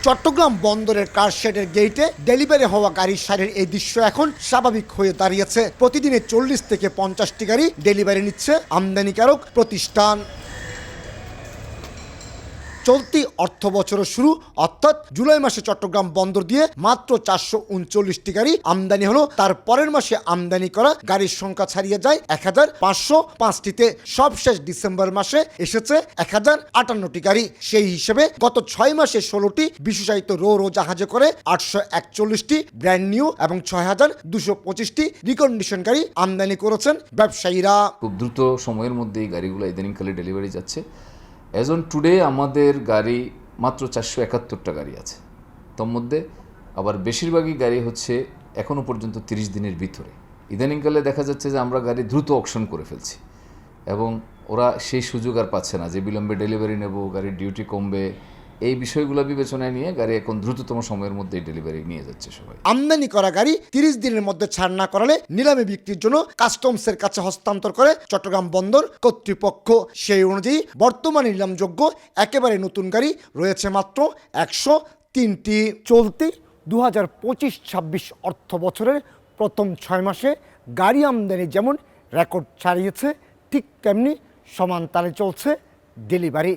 চট্টগ্রাম বন্দরের কারশেডের গেইটে ডেলিভারি হওয়া গাড়ির সারির এই দৃশ্য এখন স্বাভাবিক হয়ে দাঁড়িয়েছে। প্রতিদিনে 40 থেকে 50টি গাড়ি ডেলিভারি নিচ্ছে আমদানিকারক প্রতিষ্ঠান। চলতি অর্থ বছরের শুরু অর্থাৎ জুলাই মাসে চট্টগ্রাম বন্দর দিয়ে মাত্র 439টি গাড়ি আমদানি হলো। তার পরের মাসে আমদানি করা গাড়ির সংখ্যা ছাড়িয়ে যায় 1505টিতে। সবশেষ ডিসেম্বর মাসে এসেছে 1058টি গাড়ি। সেই হিসেবে গত 6 মাসে 16টি বিশেষায়িত রো জাহাজে করে 841টি ব্র্যান্ড নিউ এবং 6225টি রিকন্ডিশন গাড়ি আমদানি করেছেন ব্যবসায়ীরা। খুব দ্রুত সময়ের মধ্যে এই গাড়িগুলো ইদানিংকালে ডেলিভারি যাচ্ছে। অ্যাজ অন টুডে আমাদের গাড়ি মাত্র 471টা গাড়ি আছে। তার মধ্যে আবার বেশিরভাগই গাড়ি হচ্ছে এখনও পর্যন্ত 30 দিনের ভিতরে। ইদানিংকালে দেখা যাচ্ছে যে আমরা গাড়ি দ্রুত অকশন করে ফেলছি এবং ওরা সেই সুযোগ আর পাচ্ছে না যে বিলম্বে ডেলিভারি নেব, গাড়ির ডিউটি কমবে, এই বিষয়গুলো বিবেচনায় নিয়ে গাড়ি এখন দ্রুততম সময়ের মধ্যে ডেলিভারি নিয়ে যাচ্ছে সবাই। আমদানি করা গাড়ি 30 দিনের মধ্যে ছাড় না করালে নিলামে বিক্রির জন্য কাস্টমসের কাছে হস্তান্তর করে চট্টগ্রাম বন্দর কর্তৃপক্ষ। সেই অনুযায়ী বর্তমানে নিলামযোগ্য একেবারে নতুন গাড়ি রয়েছে মাত্র 103টি। চলতি 2025-26 অর্থ বছরের প্রথম 6 মাসে গাড়ি আমদানি যেমন রেকর্ড ছাড়িয়েছে, ঠিক তেমনি সমান তালে চলছে ডেলিভারি।